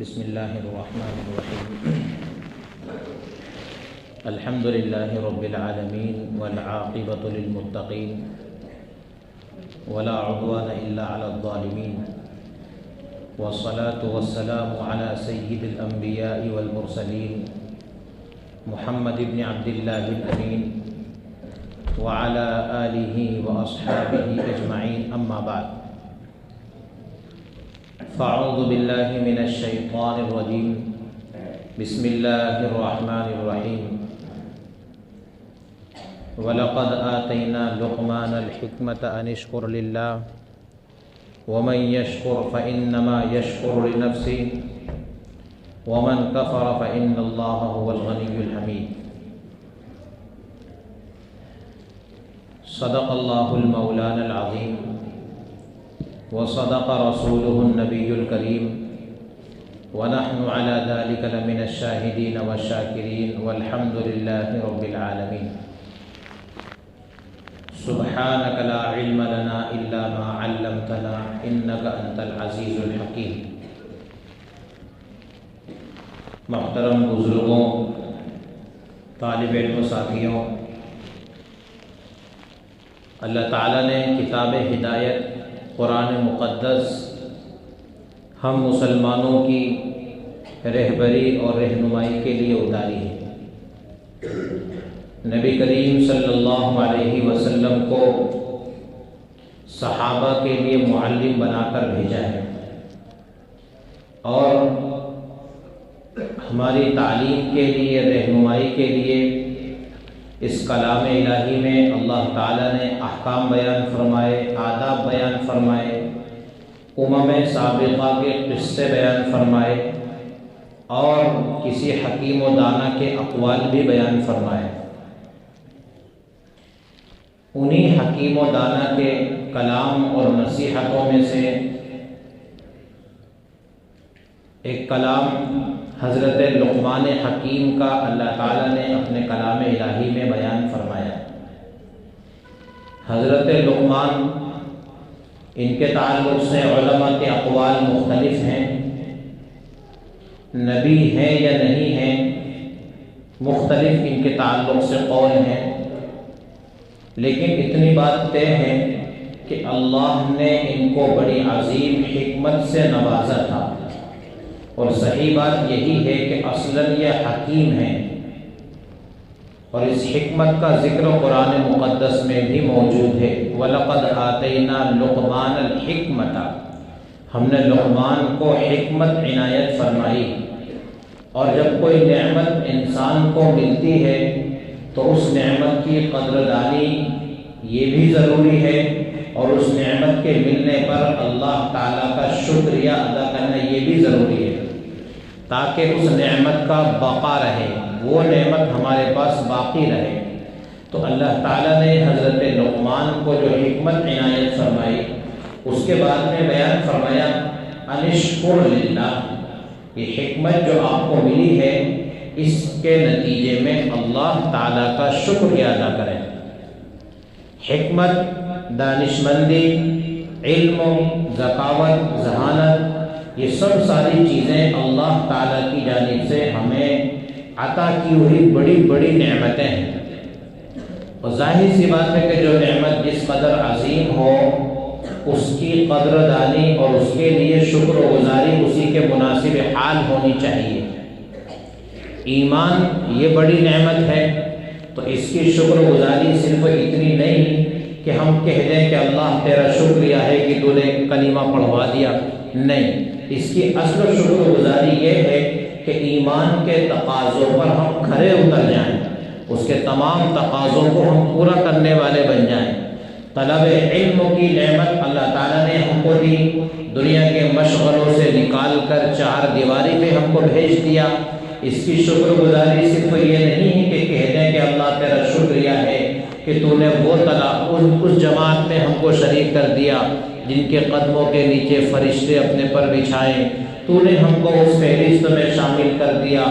بسم اللہ الرحمن الرحیم الحمد للہ رب العالمین والعاقبۃ للمتقین ولا عدوان الا علی الظالمین والصلاة والسلام علی سید الانبیاء والمرسلین محمد بن عبد اللہ الامین وعلی آلہ واصحابہ اجمعین اما بعد فاعوذ باللہ من الشیطان الرجیم بسم اللہ الرحمن الرحیم وَلَقَدْ آتَيْنَا لُقْمَانَ الْحِكْمَةَ أَنِ اشْكُرْ لِلَّهِ وَمَنْ يَشْكُرْ فَإِنَّمَا يَشْكُرُ لِنَفْسِهِ وَمَنْ كَفَرَ فَإِنَّ اللَّهَ هُوَ الْغَنِيُّ الْحَمِيدُ صدق اللہ المولانا العظیم وصدق رسوله النبی الکریم ونحن على ذلك لمن الشاہدین والشاکرین والحمد للہ رب العالمین سبحانک لا علم لنا الا ما علمتنا انک انت العزیز الحکیم۔ محترم بزرگوں، طالب علم ساتھیوں، اللہ تعالیٰ نے کتاب ہدایت قرآن مقدس ہم مسلمانوں کی رہبری اور رہنمائی کے لیے اتاری ہے۔ نبی کریم صلی اللہ علیہ وسلم کو صحابہ کے لیے معلم بنا کر بھیجا ہے، اور ہماری تعلیم کے لیے، رہنمائی کے لیے اس کلام الہی میں اللہ تعالیٰ نے احکام بیان فرمائے، آداب بیان فرمائے، امم سابقہ کے قصے بیان فرمائے، اور کسی حکیم و دانا کے اقوال بھی بیان فرمائے۔ انہی حکیم و دانا کے کلام اور نصیحتوں میں سے ایک کلام حضرت لقمان حکیم کا اللہ تعالیٰ نے اپنے کلام الہی میں بیان فرمایا۔ حضرت لقمان، ان کے تعلق سے علماء کے اقوال مختلف ہیں، نبی ہیں یا نہیں ہیں، مختلف ان کے تعلق سے قول ہیں، لیکن اتنی بات طے ہے کہ اللہ نے ان کو بڑی عظیم حکمت سے نوازا تھا، اور صحیح بات یہی ہے کہ اصلاً یہ حکیم ہیں، اور اس حکمت کا ذکر قرآن مقدس میں بھی موجود ہے۔ وَلَقَدْ آتَيْنَا لُقْمَانَ الْحِكْمَةَ، ہم نے لقمان کو حکمت عنایت فرمائی۔ اور جب کوئی نعمت انسان کو ملتی ہے تو اس نعمت کی قدردانی یہ بھی ضروری ہے، اور اس نعمت کے ملنے پر اللہ تعالیٰ کا شکریہ ادا کرنا یہ بھی ضروری ہے، تاکہ اس نعمت کا بقا رہے، وہ نعمت ہمارے پاس باقی رہے۔ تو اللہ تعالیٰ نے حضرت لقمان کو جو حکمت عنایت فرمائی، اس کے بعد میں بیان فرمایا ان اشکر للہ، یہ حکمت جو آپ کو ملی ہے اس کے نتیجے میں اللہ تعالیٰ کا شکریہ ادا کریں۔ حکمت، دانشمندی، علم، ذکاوت، ذہانت، یہ سب ساری چیزیں اللہ تعالیٰ کی جانب سے ہمیں عطا کی ہوئی بڑی بڑی نعمتیں ہیں، اور ظاہر سی بات ہے کہ جو نعمت جس قدر عظیم ہو اس کی قدردانی اور اس کے لیے شکر و گزاری اسی کے مناسب حال ہونی چاہیے۔ ایمان یہ بڑی نعمت ہے، تو اس کی شکر و گزاری صرف اتنی نہیں کہ ہم کہہ دیں کہ اللہ تیرا شکریہ ہے کہ تو نے کلمہ پڑھوا دیا، نہیں، اس کی اصل شکر و گزاری یہ ہے کہ ایمان کے تقاضوں پر ہم کھرے اتر جائیں، اس کے تمام تقاضوں کو ہم پورا کرنے والے بن جائیں۔ طلب علم کی نعمت اللہ تعالیٰ نے ہم کو دی، دنیا کے مشغلوں سے نکال کر چار دیواری پہ ہم کو بھیج دیا۔ اس کی شکر گزاری صرف یہ نہیں ہے کہ کہہ دیں کہ اللہ تیرا شکریہ ہے کہ تو نے وہ اس جماعت میں ہم کو شریک کر دیا جن کے قدموں کے نیچے فرشتے اپنے پر بچھائیں، تو نے ہم کو اس فہرست میں شامل کر دیا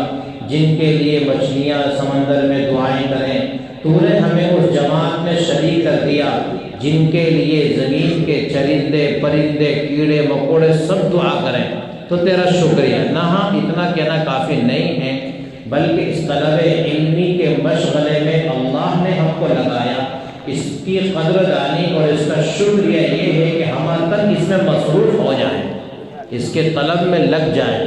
جن کے لیے مچھلیاں سمندر میں دعائیں کریں، تو نے ہمیں اس جماعت میں شریک کر دیا جن کے لیے زمین کے چرندے، پرندے، کیڑے مکوڑے سب دعا کریں۔ تو تیرا شکریہ۔ نہ ہاں اتنا کہنا کافی نہیں ہے، بلکہ اس طلب علمی کے مشغلے میں اللہ نے ہم کو لگایا، اس کی قدر دانی اور اس کا شکریہ یہ ہے کہ ہم تک اس میں مصروف ہو جائیں، اس کے طلب میں لگ جائیں۔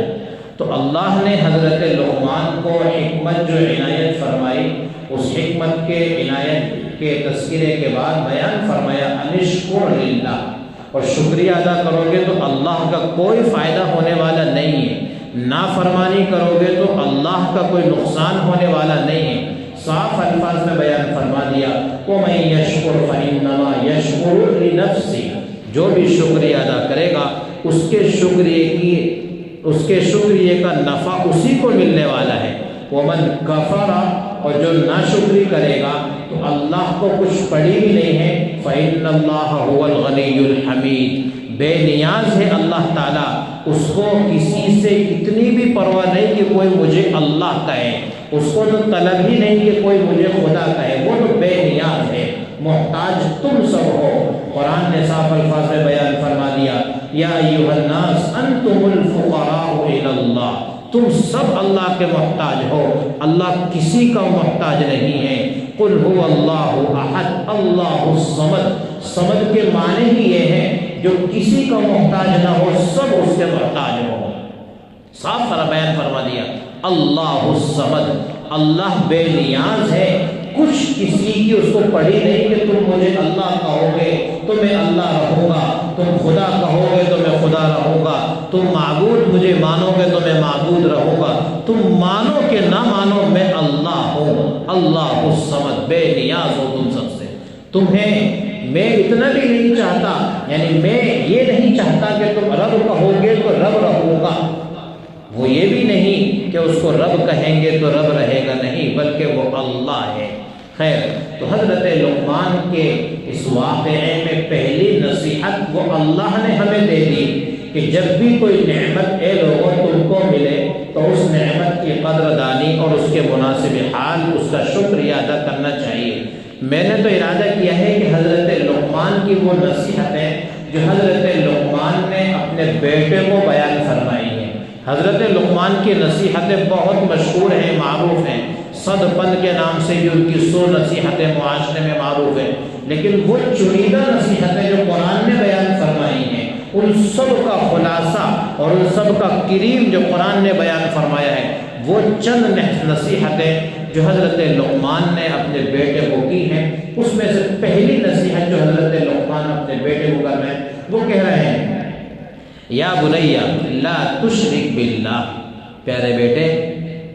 تو اللہ نے حضرت لقمان کو حکمت جو عنایت فرمائی، اس حکمت کے عنایت کے تذکرے کے بعد بیان فرمایا انشکر للہ، اور شکریہ ادا کرو گے تو اللہ کا کوئی فائدہ ہونے والا نہیں ہے، نافرمانی کرو گے تو اللہ کا کوئی نقصان ہونے والا نہیں ہے۔ صاف الفاظ میں بیان فرما دیا وَمَن يَشْكُرْ فَإِنَّمَا يَشْكُرُ لِنَفْسِهِ، جو بھی شکریہ ادا کرے گا اس کے شکریہ کا نفع اسی کو ملنے والا ہے۔ وَمَن كَفَرَ، اور جو ناشکری کرے گا تو اللہ کو کچھ پڑی بھی نہیں ہے۔ فَإِنَّ اللَّهَ هُوَ الْغَنِيُّ الْحَمِيدُ، بے نیاز ہے اللہ تعالیٰ، اس کو کسی سے اتنی بھی پرواہ نہیں کہ کوئی مجھے اللہ کہے، اس کو تو طلب ہی نہیں کہ کوئی مجھے خدا کہے، وہ تو بے نیاز ہے، محتاج تم سب ہو۔ قرآن نے صاف الفاظ میں بیان فرما دیا یا ایھا الناس انتم الفقراء الی اللہ، تم سب اللہ کے محتاج ہو، اللہ کسی کا محتاج نہیں ہے۔ قل هو اللہ احد اللہ الصمد، صمد کے معنی ہی یہ ہے جو کسی کا محتاج نہ ہو، سب اس کے محتاج ہو۔ صاف بیان فرما دیا اللہ الصمد، اللہ بے نیاز ہے، کچھ کسی کی اس کو پڑی نہیں کہ تم مجھے اللہ کہو گے تو میں اللہ رہوں گا، تم خدا کہو گے تو میں خدا رہوں گا، تم معبود مجھے مانو گے تو میں معبود رہوں گا، تم مانو کہ نہ مانو میں اللہ ہوں، اللہ الصمد، بے نیاز ہو تم سب سے۔ تمہیں میں اتنا بھی نہیں چاہتا، یعنی میں یہ نہیں چاہتا کہ تم رب کہو گے تو رب رہوں گا، وہ یہ بھی نہیں کہ اس کو رب کہیں گے تو رب رہے گا، نہیں، بلکہ وہ اللہ ہے۔ خیر، تو حضرت لقمان کے اس واقعے میں پہلی نصیحت وہ اللہ نے ہمیں دے دی کہ جب بھی کوئی نعمت اے لوگوں تم کو ملے تو اس نعمت کی قدر دانی اور اس کے مناسب حال اس کا شکریہ ادا کرنا چاہیے۔ میں نے تو ارادہ کیا ہے کہ حضرت لقمان کی وہ نصیحتیں جو حضرت لقمان نے اپنے بیٹے کو بیان فرمائی ہیں، حضرت لقمان کی نصیحتیں بہت مشہور ہیں، معروف ہیں، 100 پند کے نام سے بھی ان کی 100 نصیحتیں معاشرے میں معروف ہیں، لیکن وہ چنیدہ نصیحتیں جو قرآن نے بیان فرمائی ہیں ان سب کا خلاصہ اور ان سب کا کریم جو قرآن نے بیان فرمایا ہے، وہ چند نصیحتیں جو حضرت لقمان نے اپنے بیٹے کو کی ہیں، اس میں سے پہلی نصیحت جو حضرت لقمان اپنے بیٹے کو کر رہے ہیں وہ کہہ رہے ہیں یا بنیا لا تشرک باللہ، پیارے بیٹے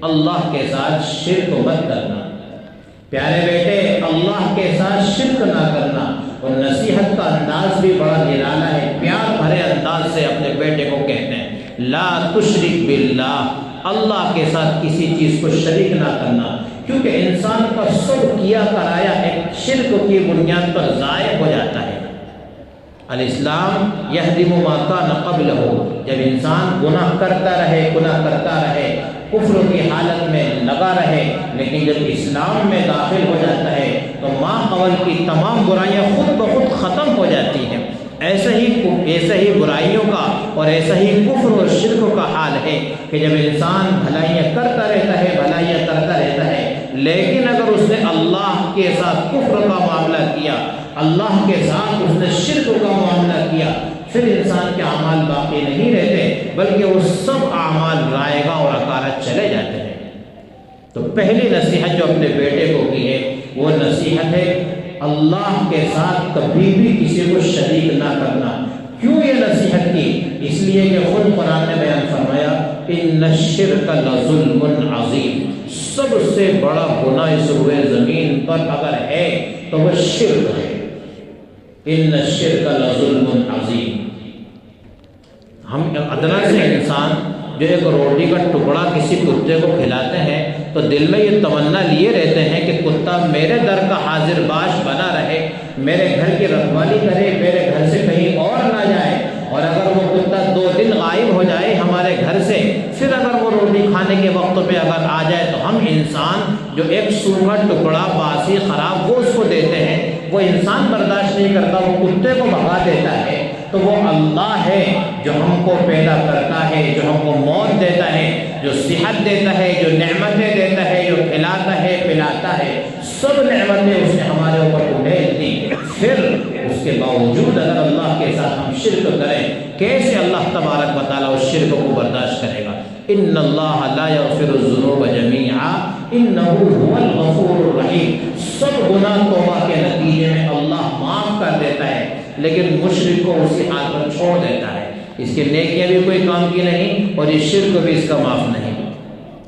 اللہ کے ساتھ شرک مت کرنا، پیارے بیٹے اللہ کے ساتھ شرک نہ کرنا۔ اور نصیحت کا انداز بھی بڑا نرالا ہے، پیار بھرے انداز سے اپنے بیٹے کو کہتے ہیں لا تشرک باللہ، اللہ کے ساتھ کسی چیز کو شریک نہ کرنا، کیونکہ انسان کا سب کیا کرایا ایک شرک کی بنیاد پر ضائع ہو جاتا ہے۔ الاسلام یہدم ما کان قبلہ، جب انسان گناہ کرتا رہے کفر کی حالت میں لگا رہے، لیکن جب اسلام میں داخل ہو جاتا ہے تو ما قبل کی تمام برائیاں خود بخود ختم ہو جاتی ہیں۔ ایسا ہی برائیوں کا اور ایسا ہی کفر اور شرک کا حال ہے کہ جب انسان بھلائیاں کرتا رہتا ہے لیکن اگر اس نے اللہ کے ساتھ کفر کا معاملہ کیا، اللہ کے ساتھ اس نے شرک کا معاملہ کیا، پھر انسان کے اعمال باقی نہیں رہتے بلکہ وہ سب اعمال رائیگاں اور اکارت چلے جاتے ہیں۔ تو پہلی نصیحت جو اپنے بیٹے کو کی ہے وہ نصیحت ہے اللہ کے ساتھ کبھی بھی کسی کو شریک نہ کرنا۔ کیوں یہ نصیحت کی؟ اس لیے کہ خود قرآن نے بیان فرمایا ان الشرک لظلم عظیم، سب سے بڑا گناہ اس روئے زمین پر اگر ہے تو وہ شرک ہے۔ ان الشرک لظلم عظیم، ہم ادنا سے انسان جو ایک روٹی کا ٹکڑا کسی کتے کو کھلاتے ہیں تو دل میں یہ تمنا لیے رہتے ہیں کہ کتا میرے در کا حاضر باش بنا رہے، میرے گھر کی رکھوالی کرے، میرے گھر سے کہیں اور نہ جائے، اور اگر وہ کتا 2 دن غائب ہو جائے ہمارے گھر سے، پھر اگر وہ روٹی کھانے کے وقت پہ اگر آ جائے تو ہم انسان جو ایک سوکھا ٹکڑا باسی خراب وہ اس کو دیتے ہیں، وہ انسان برداشت نہیں کرتا، وہ کتے کو بھگا دیتا ہے۔ تو وہ اللہ ہے جو ہم کو پیدا کرتا ہے، جو ہم کو موت دیتا ہے، جو صحت دیتا ہے، جو نعمتیں دیتا ہے، جو کھلاتا ہے پلاتا ہے، سب نعمتیں اس نے ہمارے اوپر اڈھیل دی۔ پھر اس کے باوجود اگر اللہ کے ساتھ ہم شرک کریں، کیسے اللہ تبارک و تعالیٰ اس شرک کو برداشت کرے گا؟ ان اللہ لا یغفر الذنوب جميعا انہ هو الغفور الرحیم۔ سب گناہ توبہ کے نتیجے میں اللہ معاف کر دیتا ہے، لیکن مشرک کو اسی حال پر چھوڑ دیتا ہے، اس کے نیکیاں بھی کوئی کام کی نہیں اور یہ شرک بھی اس کا معاف نہیں۔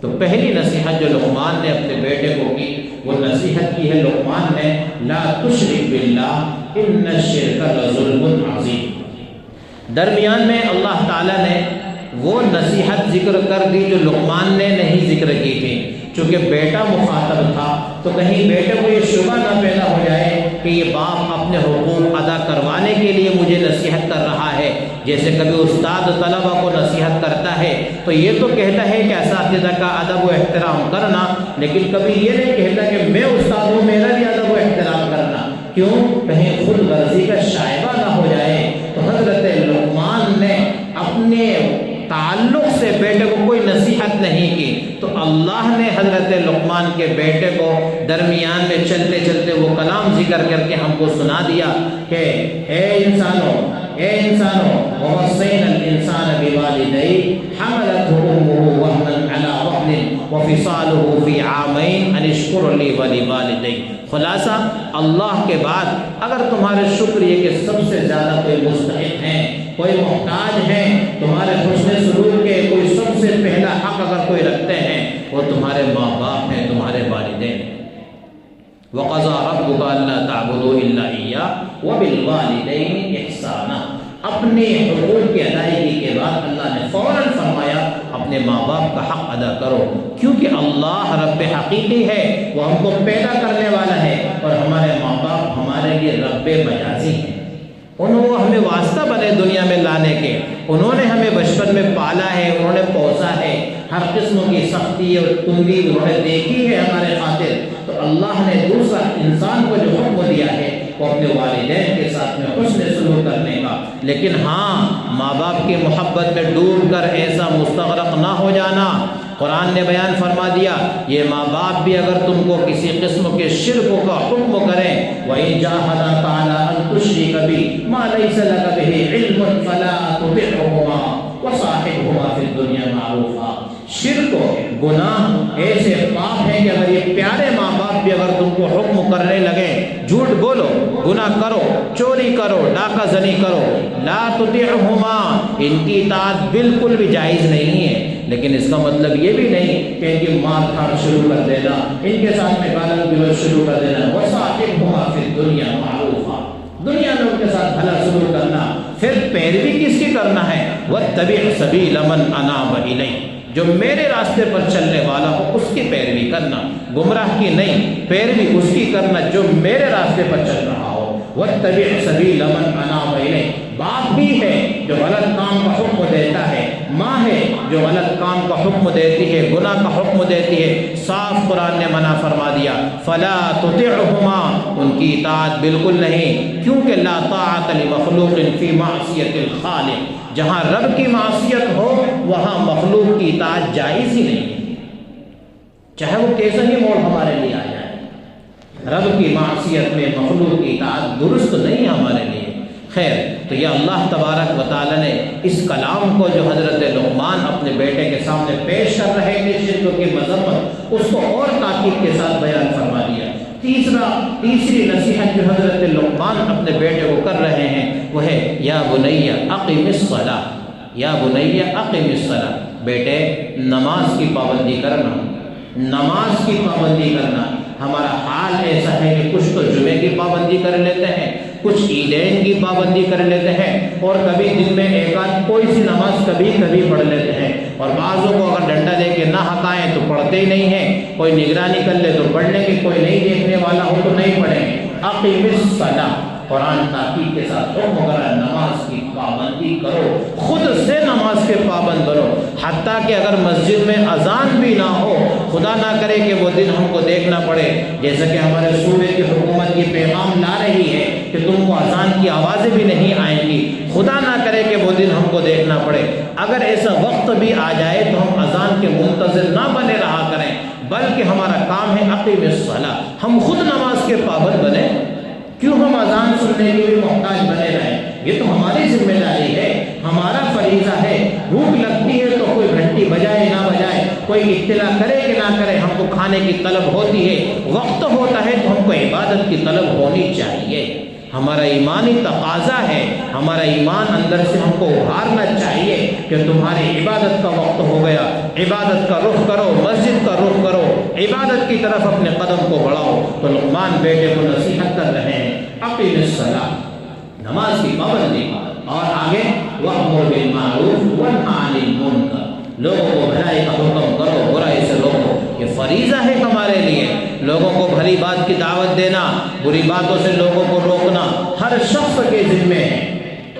تو پہلی نصیحت جو لقمان نے اپنے بیٹے کو کی، وہ نصیحت کی ہے لقمان نے، لا تشرک باللہ ان الشرک لظلم عظیم۔ درمیان میں اللہ تعالیٰ نے وہ نصیحت ذکر کر دی جو لقمان نے نہیں ذکر کی تھی، چونکہ بیٹا مخاطب تھا تو کہیں بیٹے کو یہ شبہ نہ پیدا ہو جائے کہ یہ باپ اپنے حقوق ادا کروانے کے لیے مجھے نصیحت کر رہا ہے۔ جیسے کبھی استاد طلبہ کو نصیحت کرتا ہے تو یہ تو کہتا ہے کہ اساتذہ کا ادب و احترام کرنا، لیکن کبھی یہ نہیں کہتا کہ میں استاد ہوں، میرا بھی ادب و احترام کرنا، کیوں؟ کہیں خود غرضی کا شائبہ نہ ہو جائے۔ تو حضرت لقمان نے اپنے تعلق سے بیٹے کو کوئی نصیحت نہیں کی، تو اللہ نے حضرت لقمان کے بیٹے کو درمیان میں چلتے چلتے وہ کلام ذکر کر کے ہم کو سنا دیا کہ اے انسانوں ووصينا الانسان بوالديه حملته امه وهنا على وهن وفصاله في عامين ان اشكر لي ولوالديك۔ خلاصہ اللہ کے بعد اگر تمہارے شکریہ کے سب سے زیادہ کوئی مستحق ہیں، کوئی محتاج ہیں، تمہارے حسن سلوک کے کوئی سب سے پہلا حق اگر کوئی رکھتے ہیں، وہ تمہارے ماں باپ ہیں، تمہارے والدین۔ وَقَضَىٰ رَبُّكَ أَلَّا تَعْبُدُوا إِلَّا إِيَّاهُ وَبِالْوَالِدَيْنِ إِحْسَانًا۔ اپنے حقوق کی ادائیگی کے بعد اللہ نے فوراً فرمایا اپنے ماں باپ کا حق ادا کرو، کیونکہ اللہ رب حقیقی ہے، وہ ہم کو پیدا کرنے والا ہے، اور ہمارے ماں باپ ہمارے لیے رب مجازی ہیں۔ انہوں نے ہمیں واسطہ بنے دنیا میں لانے کے، انہوں نے ہمیں بچپن میں پالا ہے، انہوں نے پوسا ہے، ہر قسم کی سختی اور تنگی انہوں نے دیکھی ہے ہمارے خاطر۔ تو اللہ نے دوسرا انسان کو جو حکم دیا ہے وہ اپنے والدین کے ساتھ میں حسن سلوک کرنے کا، لیکن ہاں ماں باپ کی محبت میں ڈوب کر ایسا مستغرق نہ ہو جانا۔ قرآن نے بیان فرما دیا یہ ماں باپ بھی اگر تم کو کسی قسم کے شرک کا حکم کریں، وَإِن جَاهَدَاكَ عَلَىٰ أَن تُشْرِكَ بِي مَا لَيْسَ لَكَ بِهِ عِلْمٌ فَلَا تُطِعْهُمَا وَصَاحِبْهُمَا فِي الدُّنْيَا مَعْرُوفًا۔ شرک و گناہ ایسے پاپ ہیں کہ اگر یہ پیارے ماں باپ بھی اگر تم کو حکم کرنے لگیں، جھوٹ بولو، گناہ کرو، چوری کرو، ڈاکہ زنی کرو، لا تطیعہما، ان کی اطاعت بالکل بھی جائز نہیں ہے۔ لیکن اس کا مطلب یہ بھی نہیں کہ ان کی مار کھاڑ شروع کر دینا، ان کے ساتھ میں گالی گلوچ شروع کر دینا۔ وصاحبہما فی الدنیا معروفا، دنیا میں ان کے ساتھ بھلا سلوک کرنا۔ پھر پیروی کس کی کرنا ہے؟ واتبع سبیل من اناب الی، جو میرے راستے پر چلنے والا ہو اس کی پیروی کرنا، گمراہ کی نہیں، پیروی اس کی کرنا جو میرے راستے پر چل رہا ہو۔ واتبع سبیل من اناب الی، باپ بھی ہے جو غلط کام کا حکم دیتا ہے، ماں ہے جو غلط کام کا حکم دیتی ہے، گناہ کا حکم دیتی ہے، صاف قرآن نے منع فرما دیا فلا تطعہما، ان کی اطاعت بالکل نہیں، کیونکہ لا طاعت لمخلوق فی معصیت الخالق، جہاں رب کی معصیت ہو وہاں مخلوق کی اطاعت جائز ہی نہیں، چاہے وہ کیسا ہی موڑ ہمارے لیے آ جائے۔ رب کی معصیت میں مخلوق کی اطاعت درست نہیں ہمارے لیے۔ خیر، تو یہ اللہ تبارک و تعالی نے اس کلام کو جو حضرت لقمان اپنے بیٹے کے سامنے پیش کر رہے تھے، شرک کی مذمت، اس کو اور تاکید کے ساتھ بیان فرما دیا۔ تیسری نصیحت جو حضرت لقمان اپنے بیٹے کو کر رہے ہیں وہ ہے یا بنی اقم الصلاۃ، یا بنی اقم الصلاۃ، بیٹے نماز کی پابندی کرنا، نماز کی پابندی کرنا۔ ہمارا حال ایسا ہے کہ کچھ تو جمعے کی پابندی کر لیتے ہیں، کچھ عیدین کی پابندی کر لیتے ہیں، اور کبھی دن میں ایک آدھ کوئی سی نماز کبھی کبھی پڑھ لیتے ہیں، اور بعضوں کو اگر ڈنڈا دے کے نہ ہٹائیں تو پڑھتے ہی نہیں ہیں، کوئی نگرانی کر لے تو پڑھ لیں گے، کوئی نہیں دیکھنے والا ہو تو نہیں پڑھیں گے۔ اقیم الصلاۃ، قرآن تاکید کے ساتھ حکم کرا نماز کی پابندی کرو، خود سے نماز کے پابند بنو، حتیٰ کہ اگر مسجد میں اذان بھی نہ ہو خدا نہ کرے کہ وہ دن ہم کو دیکھنا پڑے جیسا کہ ہمارے صوبے کی حکومت یہ پیغام لا رہی ہے کہ تم کو اذان کی آوازیں بھی نہیں آئیں گی، خدا نہ کرے کہ وہ دن ہم کو دیکھنا پڑے۔ اگر ایسا وقت بھی آ جائے تو ہم اذان کے منتظر نہ بنے رہا کریں، بلکہ ہمارا کام ہے اقیم الصلاۃ، ہم خود نماز کے پابند بنیں۔ کیوں ہم اذان سننے کے بھی محتاج بنے رہیں؟ یہ تو ہماری ذمہ داری ہے، ہمارا فریضہ ہے۔ بھوک لگتی ہے تو کوئی گھنٹی بجائے نہ بجائے، کوئی اطلاع کرے کہ نہ کرے، ہم کو کھانے کی طلب ہوتی ہے۔ وقت ہوتا ہے تو ہم کو عبادت کی طلب ہونی چاہیے۔ ہمارا ایمانی تقاضا ہے، ہمارا ایمان اندر سے ہم کو ابھارنا چاہیے کہ تمہاری عبادت کا وقت ہو گیا، عبادت کا رخ کرو، مسجد کا رخ کرو، عبادت کی طرف اپنے قدم کو بڑھاؤ۔ تو لقمان بیٹے کو نصیحت کر رہے ہیں اقیم الصلاۃ، نماز کی پابندی، اور آگے وَأْمُرْ بِالْمَعْرُوفِ وَانْهَ عَنِ الْمُنکَرِ، لوگوں کو بھلائی کا حکم کرو، برائی سے روکو۔ یہ فریضہ ہے ہمارے لیے، لوگوں کو بھلی بات کی دعوت دینا، بری باتوں سے لوگوں کو روکنا ہر شخص کے ذمے ہے۔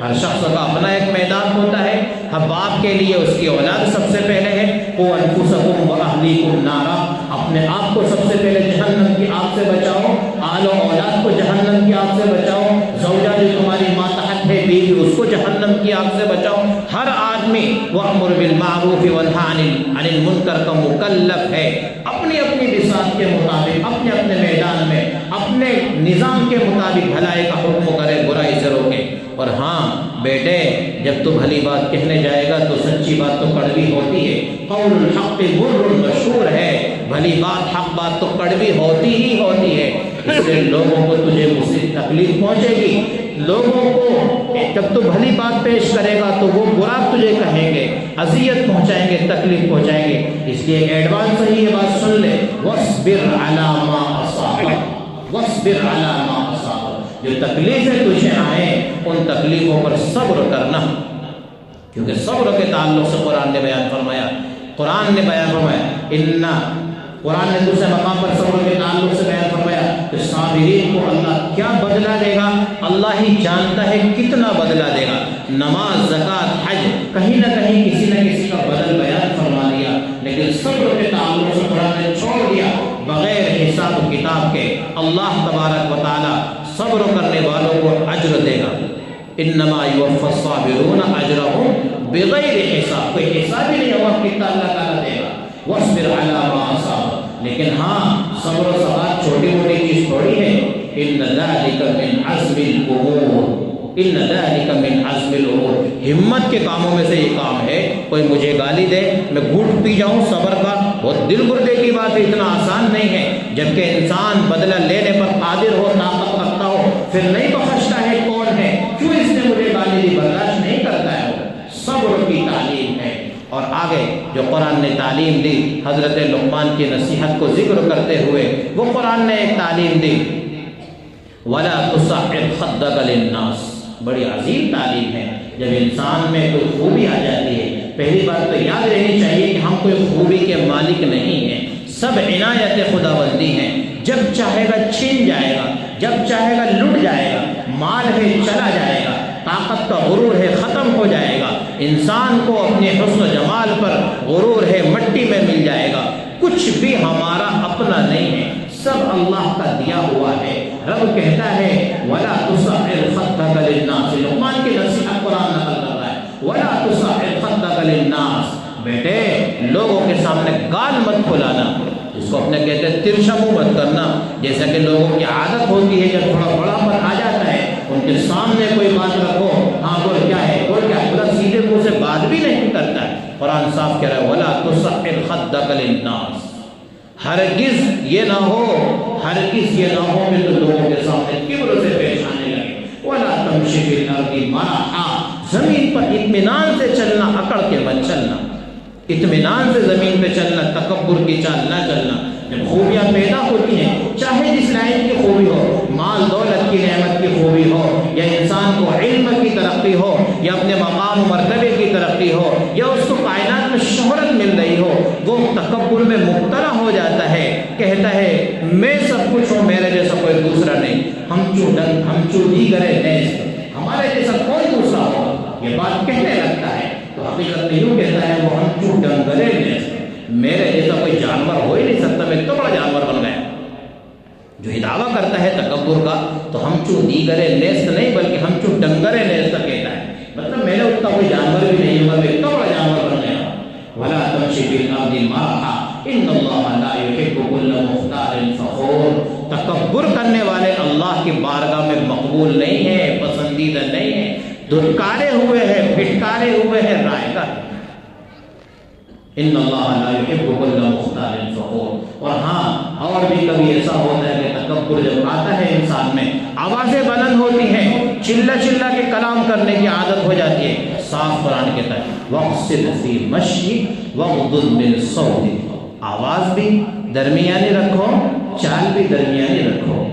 ہر شخص کا اپنا ایک میدان ہوتا ہے۔ ہر باپ کے لیے اس کی اولاد سب سے پہلے ہے، قُوْ أَنفُسَكُمْ وَأَهْلِيكُمْ نَارًا، اپنے آپ کو سب سے پہلے جہنم کی آگ سے بچاؤ، آل و اولاد کو جہنم کی آگ سے بچاؤ، زوجہ جو تمہاری ماتحت ہے بیوی اس کو جہنم کی آگ سے بچاؤ۔ ہر آدمی وَأْمُرْ بِالْمَعْرُوفِ وَانْهَ عَنِ الْمُنکَرِ کا مکلف ہے، اپنی اپنی بساط کے مطابق، اپنے اپنے میدان میں، اپنے نظام کے مطابق بھلائی کا حکم کرے، برائی سے روکے۔ اور ہاں بیٹے، جب تو بھلی بات کہنے جائے گا تو سچی بات تو کڑوی ہوتی ہے، قول الحق مر مشہور ہے، بھلی بات حق بات تو کڑوی ہوتی ہی ہوتی ہے۔ اس لیے لوگوں کو تجھے مصیبت تکلیف پہنچے گی، لوگوں کو جب تو بھلی بات پیش کرے گا تو وہ برا تجھے کہیں گے، اذیت پہنچائیں گے، تکلیف پہنچائیں گے۔ اس لیے ایڈوانس سے یہ بات سن لے، وَاصْبِرْ عَلَىٰ مَا أَصَابَكَ، وَاصْبِرْ عَلَىٰ مَا أَصَابَكَ، جو تکلیفیں تجھے آئیں ان تکلیفوں پر صبر کرنا، کیونکہ صبر کے تعلق سے قرآن نے بیان فرمایا، قرآن نے بیان فرمایا، قرآن نے دوسرے مقام پر صبر کے تعلق سے بیان فرمایا کہ صابرین کو اللہ کیا بدلہ دے گا، اللہ ہی جانتا ہے کتنا بدلہ دے گا۔ نماز، زکوٰۃ، حج، کہیں نہ کہیں کسی نہ کسی کا بدل بیان فرما دیا، لیکن صبر کے تعلق سے قرآن نے چھوڑ دیا، بغیر حساب و کتاب کے اللہ تبارک و تعالی صبر کرنے والوں کو اجر دے گا۔ انما یوفی الصابرون اجرهم بغیر حساب، کوئی حساب ہی نہیں ہوگا کتنا اللہ تعالیٰ دے گا۔ واصبر علی ما اصابک، لیکن ہاں صبر و ثبات چھوٹی موٹی چیز تھوڑی ہے۔ ان ذلک من عزم الامور، ان ذلک من عزم الامور، ہمت کے کاموں میں سے یہ کام ہے۔ کوئی مجھے گالی دے میں گھوٹ پی جاؤں، صبر کا بہت دل گردے کی بات ہے، اتنا آسان نہیں ہے۔ جبکہ انسان بدلہ لینے پر قادر ہو، طاقت رکھتا ہو، پھر نہیں بخشتا ہے کون ہے، کیوں اس نے مجھے گالی دی، برداشت نہیں کرتا ہے، وہ صبر کی تعلیم ہے۔ اور آگے جو قرآن نے تعلیم دی، حضرت لقمان کی نصیحت کو ذکر کرتے ہوئے وہ قرآن نے ایک تعلیم دی، وَلَا تُصَعِّرْ خَدَّكَ لِلنَّاسِ، بڑی عظیم تعلیم ہے۔ جب انسان میں کوئی خوبی آ جاتی ہے، پہلی بات تو یاد رہنی چاہیے کہ ہم کوئی خوبی کے مالک نہیں ہیں، سب عنایت خداوندی ہیں۔ جب چاہے گا چھین جائے گا، جب چاہے گا لٹ جائے گا، مال ہے چلا جائے گا، طاقت کا غرور ہے ختم ہو جائے گا، انسان کو اپنے حسن و جمال پر غرور ہے مٹی میں مل جائے گا۔ کچھ بھی ہمارا اپنا نہیں ہے، سب اللہ کا دیا ہوا ہے۔ رب کہتا ہے وَلَا تُصَعِّرْ خَدَّكَ لِلنَّاسِ، لقمان کی نصیحت قرآن نقل کر رہا ہے، وَلَا تُصَعِّرْ خَدَّكَ لِلنَّاسِ، بیٹے لوگوں کے سامنے گال مت کھلانا، اس کو اپنے کہتے ہیں ترشا منہ مت کرنا، جیسا کہ لوگوں کی عادت ہوتی ہے جب تھوڑا بڑا پر آ جاتا ہے ان کے سامنے کوئی بات رکھو، ہاں بول کیا ہے، بول کیا ہے، بولا سیدھے منہ سے بات بھی نہیں کرتا ہے۔ قرآن صاف کہہ رہا ہے وَلَا تُصَعِّرْ خَدَّكَ لِلنَّاسِ، ہرگز یہ نہ ہو، ہرگز یہ نہ ہو کہ تو لوگوں کے سامنے کبر سے پیش آنے لگے۔ وَلَا تَمْشِ فِي الْأَرْضِ مَرَحًا، زمین پر اطمینان سے چلنا، اکڑ کے مت چلنا، اطمینان سے زمین پہ چلنا، تکبر کی چال نہ چلنا۔ جب خوبیاں پیدا ہوتی ہیں، چاہے جس لائن کی خوبی ہو، مال دولت کی نعمت کی خوبی ہو، یا انسان کو علم کی ترقی ہو، یا اپنے مقام و مرتبے کی ترقی ہو، یا اس کو کائنات میں شہرت مل رہی ہو، وہ تکبر میں مبتلا ہو جاتا ہے، کہتا ہے میں سب کچھ ہوں، میرے جیسا کوئی دوسرا نہیں، ہم چو دیگرے نیست، ہمارے جیسا کوئی دوسرا ہوگا، یہ بات کہنے لگتا ہے۔ تو حقیقت میں یوں کہتا ہے وہ ہم چو ڈنگرے نیست، میرے جیسا کوئی جانور ہو ہی نہیں سکتا، میں اتنا بڑا جانور بن گیا۔ جو یہ دعویٰ کرتا ہے تکبر کا، تو ہم چوں دیگرے نیست نہیں بلکہ ہم چوں ڈنگرے نیست کہتا ہے، مطلب میرے اتنا کوئی جانور بھی نہیں ہے، میں اتنا بڑا جانور بن گیا۔ وَلَا تَمْشِ فِي الْأَرْضِ مَرَحًا إِنَّ اللَّهَ لَا يُحِبُّ كُلَّ مُخْتَالٍ فَخُورٍ۔ تکبر کرنے والے اللہ کی بارگاہ میں مقبول نہیں ہے، پسندیدہ نہیں ہے، دھتکارے ہوئے ہیں، پھٹکارے ہوئے ہیں، رائے گا۔ ان اللہ لا يحب كل مختال فخور۔ اور ہاں، اور بھی کبھی ایسا ہوتا ہے کہ تکبر جب آتا ہے انسان میں، آوازیں بلند ہوتی ہیں، چلا چلا کے کلام کرنے کی عادت ہو جاتی ہے۔ صاف قرآن کہتا ہے وَاقْصِدْ فِي مَشْيِكَ وَاغْضُضْ مِنْ صَوْتِكَ، آواز بھی درمیانی رکھو، چال بھی درمیانی رکھو،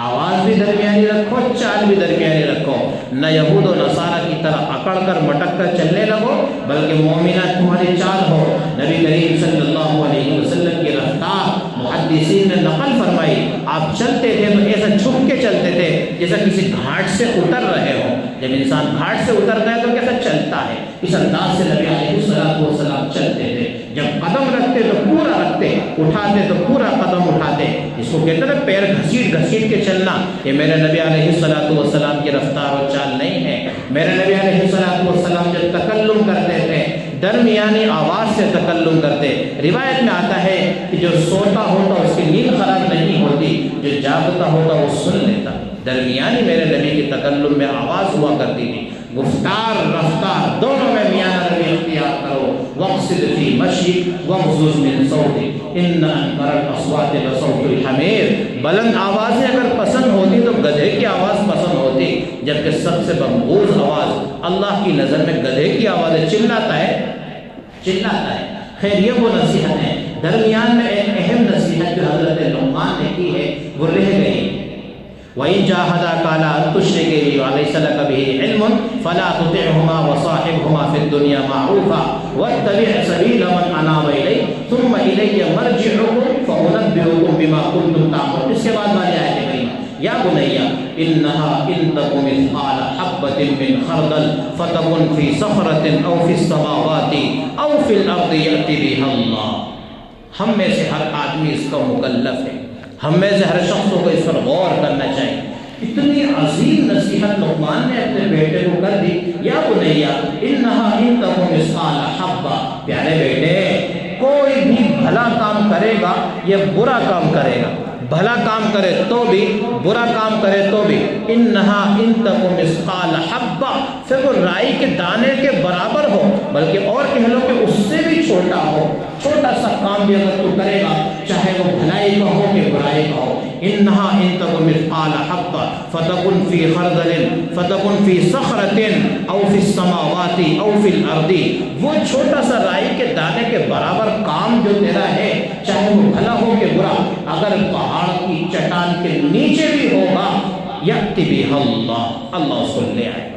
آواز بھی درمیانی رکھو، چال بھی درمیانی رکھو، نہ یہود و نصارہ کی طرح اکڑ کر مٹک کر چلنے لگو، بلکہ مومنہ تمہاری چال ہو۔ نبی کریم صلی اللہ علیہ وسلم کی رفتار محدثین نے نقل فرمائی، آپ چلتے تھے تو ایسا چھپ کے چلتے تھے جیسا کسی گھاٹ سے اتر رہے ہو۔ جب انسان گھاٹ سے اترتا ہے تو کیسا چلتا ہے، اس انداز سے نبی علیہ السلام چلتے تھے۔ جب قدم رکھتے تو پورا رکھتے، اٹھاتے تو پورا قدم اٹھاتے، اس کو کہتے ہیں پیر گھسیٹ گھسیٹ کے چلنا۔ یہ میرے نبی علیہ السلام کی رفتار و چال نہیں ہے۔ میرے نبی علیہ السلام جب تکلم کرتے تھے درمیانی آواز سے تکلم کرتے۔ روایت میں آتا ہے کہ جو سوتا ہوتا اس کی نیند خراب نہیں ہوتی، جو جاگتا ہوتا وہ سن لیتا۔ درمیانی میرے نبی کے تکلم میں آواز ہوا کرتی تھی۔ گفتار رفتار دونوں میں میاں نبی اختیار کرو۔ وَاقْصِدْ فِي مَشْيِكَ وَاغْضُضْ مِنْ صَوْتِكَ إِنَّ أَنكَرَ الْأَصْوَاتِ لَصَوْتُ الْحَمِيرِ۔ بلند آوازیں اگر پسند ہوتی تو گدھے کی آواز پسند ہوتی، جبکہ سب سے مقبول آواز اللہ کی نظر میں گدھے کی آواز ہے۔ چلاتا ہے۔ خیر، یہ وہ نصیحت ہے۔ درمیان میں ایک اہم نصیحت جو حضرت لقمان نے کی ہے وہ رہ گئی۔ وَإِن جَاهَدَاكَ عَلَىٰ أَن تُشْرِكَ بِي مَا لَيْسَ لَكَ بِهِ عِلْمٌ فَلَا تُطِعْهُمَا وَصَاحِبْهُمَا فِي الدُّنْيَا مَعْرُوفًا وَاتَّبِعْ سَبِيلَ مَنْ أَنَابَ إِلَيَّ ثُمَّ إِلَيَّ مَرْجِعُكُمْ فَأُنَبِّئُكُم بِمَا كُنتُمْ تَعْمَلُونَ۔ اس کے بعد والی آیت کریمہ، یا بنی إِنَّهَا إِن تَكُ مِثْقَالَ حَبَّةٍ مِّنْ خَرْدَلٍ فَتَكُنْ فِي صَخْرَةٍ أَوْ فِي السَّمَاوَاتِ أَوْ فِي الْأَرْضِ يَأْتِ بِهَا اللَّهُ۔ ہم میں سے ہر آدمی اس کا مکلف ہے، ہم میں سے ہر شخص کو اس پر غور کرنا چاہیے۔ اتنی عظیم نصیحت لقمان نے اپنے بیٹے کو کر دی، یا بنیا انہا ان تک مثقال حبہ، پیارے بیٹے کوئی بھی بھلا کام کرے گا یہ برا کام کرے گا، بھلا کام کرے تو بھی برا کام کرے تو بھی، انہا ان تک مثقال حبہ، پھر وہ رائی کے دانے کے برابر ہو، بلکہ اور کہہ لو کہ اس سے بھی چھوٹا ہو، چھوٹا سا کام بھی اگر تو کرے گا چاہے وہ بھلائی کا ہو کہ برائی کا ہو، انہا ان تک مثقال حبہ فتکن فی خردل فتکن فی صخرۃ او فی السماوات او فی الارض، وہ چھوٹا سا رائی کے دانے کے برابر کام جو تیرا ہے چاہے وہ بھلا ہو کہ برا، اگر پہاڑ کی چٹان کے نیچے بھی ہوگا یأتی بہ اللہ، اللہ اس کو لے آئے گا۔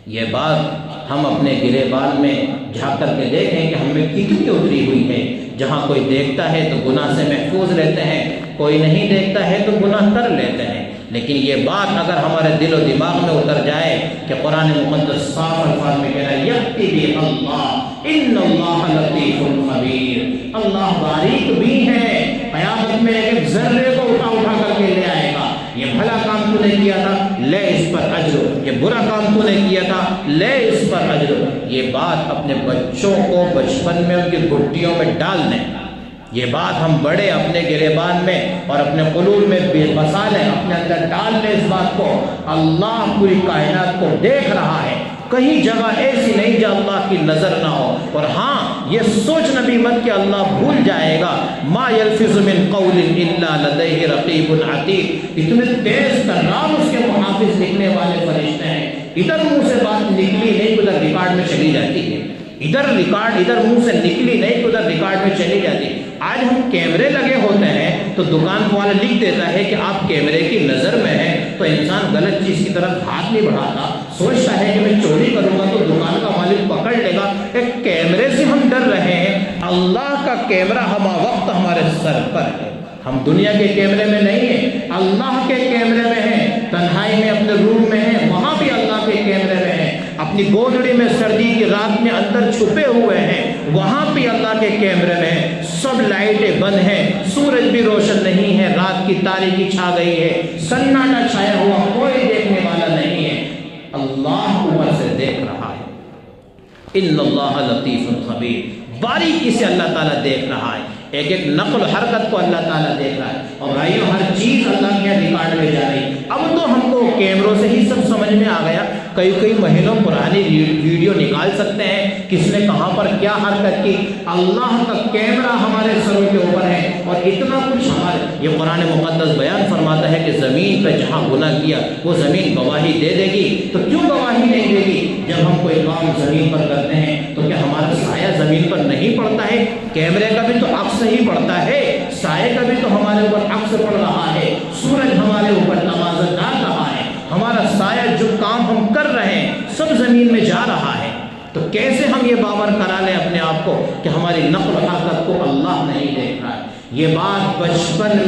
یہ بات ہم اپنے گریبان میں جھانک کر کے دیکھیں کہ ہم میں کتنی اتری ہوئی ہے۔ جہاں کوئی دیکھتا ہے تو گناہ سے محفوظ رہتے ہیں، کوئی نہیں دیکھتا ہے تو گناہ کر لیتے ہیں، لیکن یہ بات اگر ہمارے دل و دماغ میں اتر جائے کہ قرآن مقدس صاف الفاظ میں کہہ رہا ہے یأتی بہ اللہ ان اللہ لطیف خبیر، اللہ باریک بھی ہے، قیامت میں ایک ذرے کو اٹھا کر کے لے آئے گا۔ یہ بھلا کام تو نے کیا تھا لے اس پر اجر، یہ برا کام تو نے کیا تھا لے اس پر اجر۔ یہ بات اپنے بچوں کو بچپن میں ان کی گھٹیوں میں ڈال دیں، یہ بات ہم بڑے اپنے گریبان میں اور اپنے قلوب میں بسا لیں، اپنے اندر ڈال لیں اس بات کو۔ اللہ پوری کائنات کو دیکھ رہا ہے، کہیں جگہ ایسی نہیں جو اللہ کی نظر نہ ہو، اور ہاں یہ سوچنا بھی مت کہ اللہ بھول جائے گا۔ ما یلفظ من قول الا لدیہ رقیب عتید، اتنے تیز ترام اس کے محافظ لکھنے والے فرشتے ہیں، ادھر منہ سے بات نکلی نہیں ادھر ریکارڈ میں چلی جاتی ہے، ادھر منہ سے نکلی نہیں ادھر ریکارڈ میں چلی جاتی ہے۔ آج ہم کیمرے لگے ہوتے ہیں تو دکان والا لکھ دیتا ہے کہ آپ کیمرے کی نظر میں ہیں، تو انسان غلط چیز کی طرف ہاتھ نہیں بڑھاتا، سوچتا ہے کہ میں چوری کروں گا تو دکان کا مالک پکڑ لے گا۔ ایک کیمرے سے ہم ڈر رہے ہیں، اللہ کا کیمرہ ہما وقت ہمارے سر پر ہے، ہم دنیا کے کیمرے میں نہیں ہیں، اللہ کے کیمرے میں ہیں، تنہائی میں اپنے روم میں ہیں وہاں بھی اللہ کے کیمرے میں ہیں، اپنی گودڑی میں سردی کی رات میں اندر چھپے ہوئے ہیں وہاں پہ اللہ کے کیمرے میں ہیں، سب لائٹیں بند ہیں، سورج بھی روشن نہیں ہے، رات کی تاریکی چھا گئی ہے، سناٹا چھایا ہوا، کوئی دیکھنے والا نہیں ہے، اللہ اوپر سے دیکھ رہا ہے۔ ان اللہ لطیف خبیر، باریکی سے اللہ تعالیٰ دیکھ رہا ہے، ایک ایک نقل و حرکت کو اللہ تعالیٰ دیکھ رہا ہے، اور بھائیوں ہر چیز اللہ کے ریکارڈ میں جا رہی ہے۔ اب تو ہم کو کیمروں سے ہی سب سمجھ میں آ گیا، کئی مہینوں پرانی ویڈیو نکال سکتے ہیں کس نے کہاں پر کیا حرکت کی۔ اللہ کا کیمرہ ہمارے سروں کے اوپر ہے، اور اتنا کچھ ہمارے، یہ قرآن مقدس بیان فرماتا ہے کہ زمین پہ جہاں گناہ کیا وہ زمین گواہی دے دے گی، تو کیوں گواہی نہیں دے گی؟ جب ہم کوئی کام زمین پر کرتے ہیں تو کیا ہمارا سایہ زمین پر نہیں پڑتا ہے؟ کیمرے کا بھی تو عکس ہی پڑتا ہے، سائے کا بھی تو ہمارے اوپر عکس پڑ رہا ہے، سورج ہمارے اوپر تمازن ڈال رہا ہے، ہمارا سایہ جو کام ہم کر رہے ہیں سب زمین میں جا رہا ہے۔ تو کیسے ہم یہ باور کرا لیں اپنے آپ کو کہ ہماری نقل و حرکت کو اللہ نہیں دیکھ رہا ہے؟ یہ بات بچپن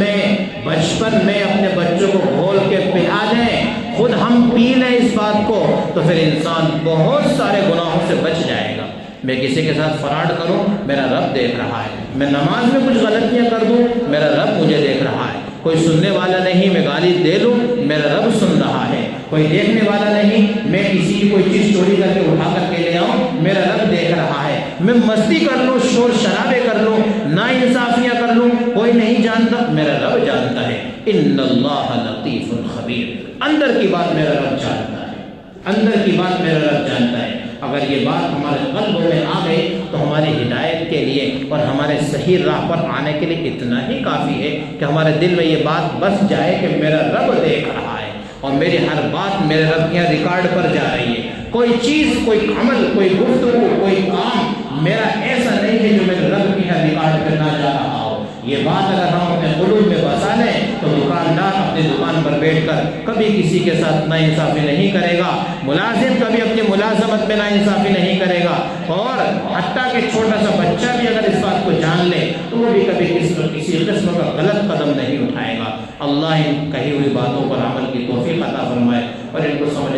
میں اپنے بچوں کو گھول کے پلا دیں، خود ہم پی لیں اس بات کو، تو پھر انسان بہت سارے گناہوں سے بچ جائے گا۔ میں کسی کے ساتھ فراڈ کروں، میرا رب دیکھ رہا ہے، میں نماز میں کچھ غلطیاں کر دوں، میرا رب مجھے دیکھ رہا ہے، کوئی سننے والا نہیں، میں گالی دے لوں، میرا رب سن رہا ہے، کوئی دیکھنے والا نہیں، میں کسی کی کوئی چیز چوری کر کے اٹھا کر کے لے آؤں، میرا رب دیکھ رہا ہے، میں مستی کر لوں، شور شرابے کر لوں، ناانصافیاں کر لوں، کوئی نہیں جانتا، میرا رب جانتا ہے۔ ان اللہ لطیف خبیر، اندر کی بات میرا رب جانتا ہے، اندر کی بات میرا رب جانتا ہے۔ اگر یہ بات ہمارے قلبوں میں آ گئی تو ہماری ہدایت کے لیے اور ہمارے صحیح راہ پر آنے کے لیے اتنا ہی کافی ہے کہ ہمارے دل میں یہ بات بس جائے کہ میرا رب دیکھ رہا ہے، اور میری ہر بات میرے رب کے ریکارڈ پر جا رہی ہے۔ کوئی چیز، کوئی عمل، کوئی گفتگو، کوئی کام میرا ایسا نہیں ہے جو میرے رب کے ریکارڈ پر نہ جا رہا ہو۔ یہ بات اگر ہم اپنے قلوب میں بسا لیں تو دکاندار اپنی دکان پر بیٹھ کر کبھی کسی کے ساتھ ناانصافی نہیں کرے گا، ملازم کبھی اپنی ملازمت میں ناانصافی نہیں کرے گا، اور حتیٰ کہ چھوٹا سا بچہ بھی اگر اس بات کو جان لے تو وہ بھی کبھی کسی قسم کا غلط قدم نہیں اٹھائے گا۔ اللہ ان کہی ہوئی باتوں پر عمل کی توفیق عطا فرمائے اور ان کو سمجھ